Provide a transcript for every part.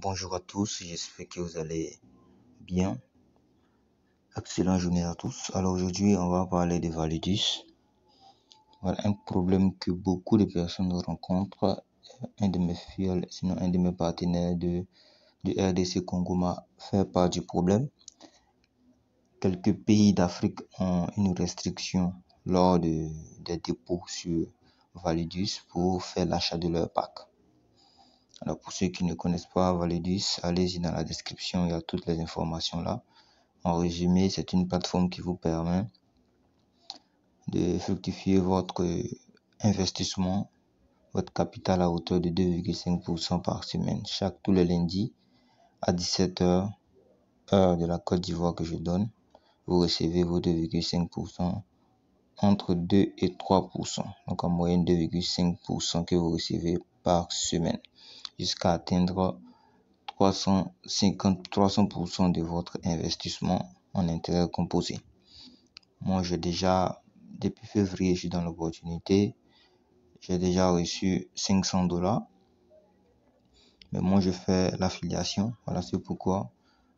Bonjour à tous, j'espère que vous allez bien. Excellente journée à tous. Alors aujourd'hui, on va parler de Validus. Voilà un problème que beaucoup de personnes rencontrent. Un de mes fils, sinon un de mes partenaires du RDC Congo m'a fait part du problème. Quelques pays d'Afrique ont une restriction lors des dépôts sur Validus pour faire l'achat de leur pack. Alors pour ceux qui ne connaissent pas Validus, allez-y dans la description, il y a toutes les informations là. En résumé, c'est une plateforme qui vous permet de fructifier votre investissement, votre capital à hauteur de 2,5% par semaine. Tous les lundis à 17h, heure de la Côte d'Ivoire que je donne, vous recevez vos 2,5% entre 2 et 3%. Donc en moyenne 2,5% que vous recevez par semaine jusqu'à atteindre 300% de votre investissement en intérêt composé. Moi, depuis février, je suis dans l'opportunité. J'ai déjà reçu $500. Mais moi, je fais l'affiliation. Voilà, c'est pourquoi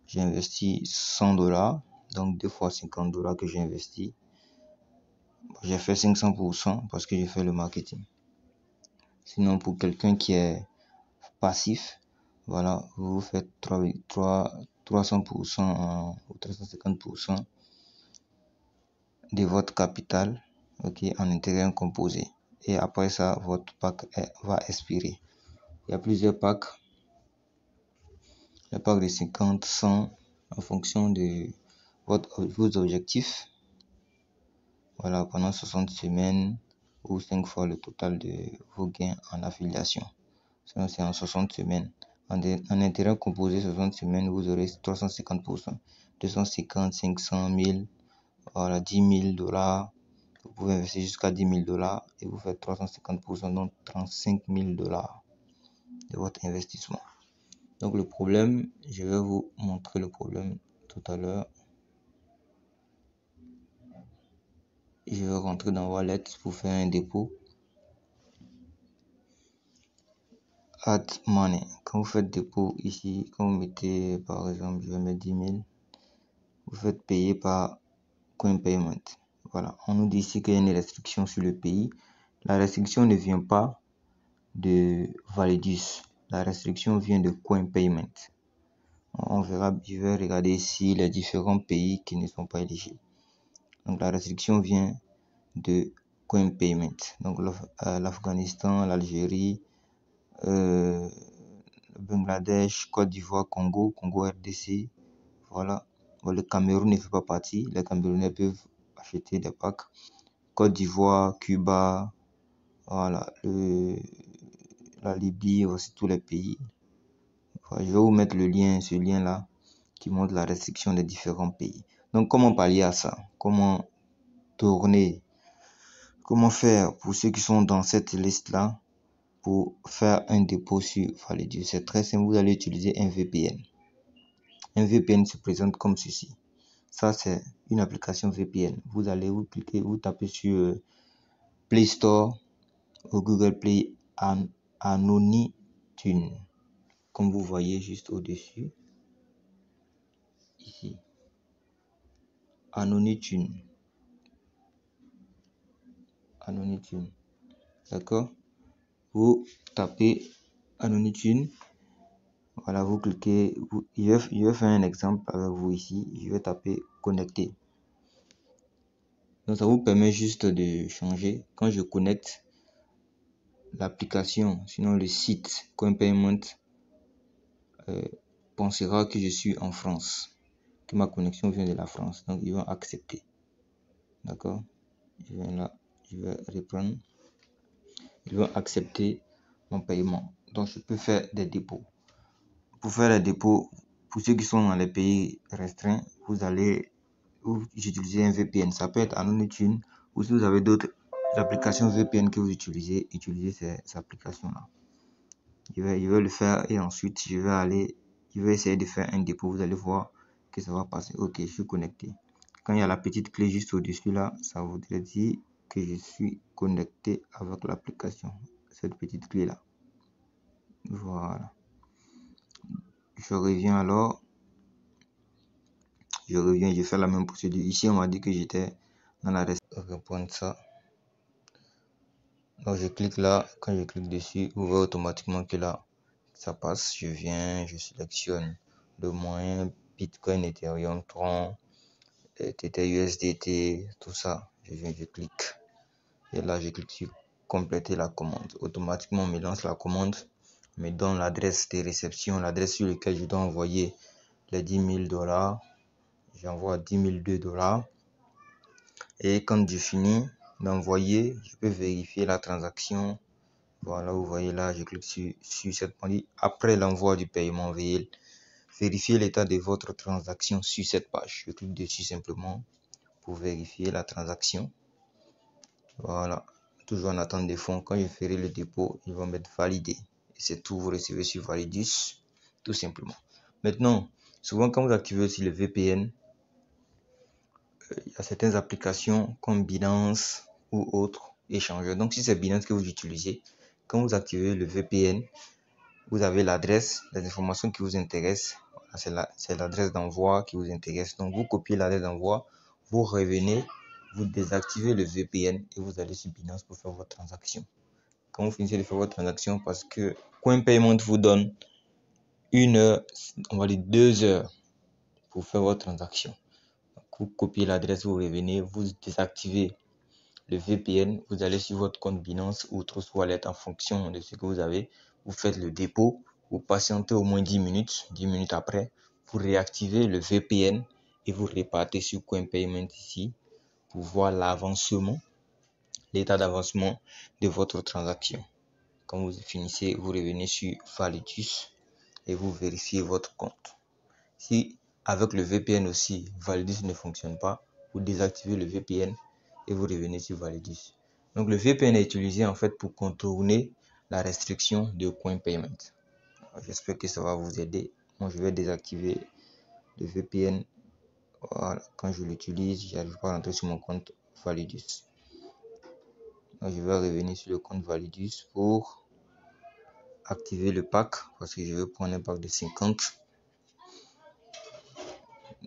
j'ai investi $100. Donc, 2 fois $50 que j'ai investi. J'ai fait 500% parce que j'ai fait le marketing. Sinon, pour quelqu'un qui est passif, voilà, vous faites 300% ou 350% de votre capital, en intérêt composé. Et après ça, votre pack va expirer. Il y a plusieurs packs. Le pack de 50, 100, en fonction de vos objectifs. Voilà, pendant 60 semaines ou 5 fois le total de vos gains en affiliation. Sinon, c'est en 60 semaines. En intérêt composé, 60 semaines, vous aurez 350%. 250, 500, 1000, voilà, $10,000. Vous pouvez investir jusqu'à $10,000 et vous faites 350%, donc $35,000 de votre investissement. Donc le problème, je vais vous montrer le problème tout à l'heure. Je vais rentrer dans Wallet pour faire un dépôt. Add money. Quand vous faites dépôt ici, quand vous mettez par exemple, je vais mettre 10,000, vous faites payer par Coin Payment. Voilà, on nous dit ici qu'il y a une restriction sur le pays. La restriction ne vient pas de Validus. La restriction vient de Coin Payment. On verra, je vais regarder ici les différents pays qui ne sont pas éligibles. Donc la restriction vient de Coin Payment. Donc l'Afghanistan, l'Algérie, le Bangladesh, Côte d'Ivoire, Congo RDC. Voilà. Le Cameroun ne fait pas partie. Les Camerounais peuvent acheter des packs. Côte d'Ivoire, Cuba, voilà, la Libye, aussi tous les pays. Voilà, je vais vous mettre ce lien là qui montre la restriction des différents pays. Donc comment pallier à ça? Comment faire pour ceux qui sont dans cette liste là pour faire un dépôt sur Validus? C'est très simple, vous allez utiliser un VPN. Un VPN se présente comme ceci. Ça, c'est une application VPN. Vous cliquez, vous tapez sur Play Store ou Google Play AnonyTune. Comme vous voyez juste au-dessus. Ici. AnonyTune. D'accord? Vous tapez AnonyTune. Voilà, vous cliquez. Je vais faire un exemple avec vous ici. Je vais taper connecter. Donc ça vous permet juste de changer. Quand je connecte l'application, sinon le site CoinPayment pensera que je suis en France, que ma connexion vient de la France. Donc ils vont accepter. D'accord? Je vais reprendre. Ils vont accepter mon paiement. Donc je peux faire des dépôts. Pour faire les dépôts, pour ceux qui sont dans les pays restreints, j'utilise un VPN. Ça peut être AnonyTune, ou si vous avez d'autres applications VPN que vous utilisez ces applications-là. Je vais le faire et ensuite je vais essayer de faire un dépôt. Vous allez voir que ça va passer. Ok, je suis connecté. Quand il y a la petite clé juste au-dessus là, ça voudrait dire que je suis connecté avec l'application. Cette petite clé là. Voilà. Je reviens alors. Je fais la même procédure. Ici, on m'a dit que j'étais dans la reprendre ça. Donc je clique là. Quand je clique dessus, vous voyez automatiquement que là, ça passe. Je viens, je sélectionne le moyen Bitcoin, Ethereum, Tron, Tether USDT, tout ça. Je viens, je clique. Et là, je clique sur compléter la commande. Automatiquement, on me lance la commande, me donne l'adresse de réception, l'adresse sur laquelle je dois envoyer les 10 000 $. J'envoie 10 002 $. Et quand je finis d'envoyer, je peux vérifier la transaction. Voilà, vous voyez là, je clique sur cette page. Après l'envoi du paiement, veuillez vérifier l'état de votre transaction sur cette page. Je clique dessus simplement pour vérifier la transaction. Voilà, toujours en attente des fonds. Quand je ferai le dépôt, ils vont mettre validé. Et c'est tout, vous recevez sur Validus, tout simplement. Maintenant, souvent quand vous activez aussi le VPN, il y a certaines applications comme Binance ou autres échangeurs. Donc si c'est Binance que vous utilisez, quand vous activez le VPN, vous avez l'adresse, les informations qui vous intéressent. C'est l'adresse d'envoi qui vous intéresse. Donc vous copiez l'adresse d'envoi, vous revenez, vous désactivez le VPN et vous allez sur Binance pour faire votre transaction. Quand vous finissez de faire votre transaction, parce que CoinPayment vous donne 1 heure, on va dire 2 heures pour faire votre transaction. Vous copiez l'adresse, vous revenez, vous désactivez le VPN, vous allez sur votre compte Binance ou Trust Wallet en fonction de ce que vous avez. Vous faites le dépôt, vous patientez au moins 10 minutes. 10 minutes après, vous réactivez le VPN et vous repartez sur CoinPayment ici pour voir l'avancement, l'état d'avancement de votre transaction. Quand vous finissez, vous revenez sur Validus et vous vérifiez votre compte. Si avec le VPN aussi, Validus ne fonctionne pas, vous désactivez le VPN et vous revenez sur Validus. Donc le VPN est utilisé en fait pour contourner la restriction de CoinPayment. J'espère que ça va vous aider. Moi, je vais désactiver le VPN. Voilà. Quand je l'utilise, je n'arrive pas à rentrer sur mon compte Validus. Donc, je vais revenir sur le compte Validus pour activer le pack parce que je vais prendre un pack de 50.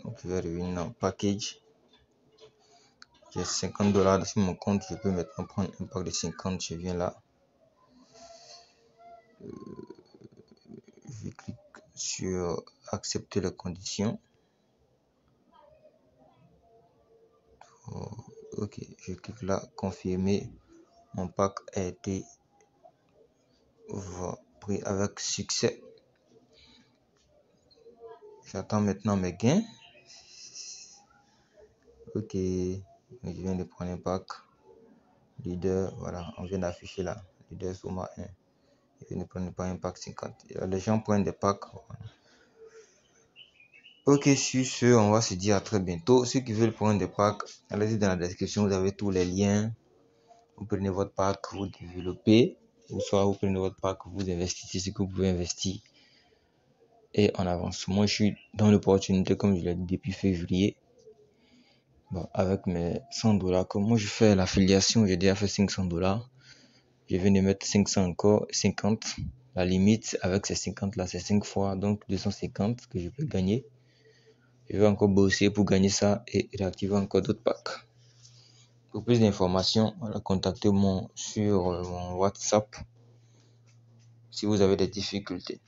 Donc, je vais revenir dans Package. J'ai 50 $ sur mon compte. Je peux maintenant prendre un pack de 50. Je viens là. Je clique sur accepter les conditions. Ok, je clique là, confirmer. Mon pack a été pris avec succès. J'attends maintenant mes gains. Ok, je viens de prendre un pack. Leader, voilà, on vient d'afficher là. Leader Soma 1. Je viens de prendre un pack 50. Les gens prennent des packs. Ok, sur ce, on va se dire à très bientôt. Ceux qui veulent prendre des packs, allez-y dans la description, vous avez tous les liens. Vous prenez votre pack, vous développez, ou soit vous prenez votre pack, vous investissez ce que vous pouvez investir et on avance. Moi, je suis dans l'opportunité, comme je l'ai dit depuis février. Bon, avec mes 100 $, comme moi je fais l'affiliation, j'ai déjà fait 500 $. Je viens de mettre 500 encore, 50. La limite avec ces 50 là, c'est 5 fois, donc 250 que je peux gagner. Je vais encore bosser pour gagner ça et réactiver encore d'autres packs. Pour plus d'informations, contactez-moi sur mon WhatsApp si vous avez des difficultés.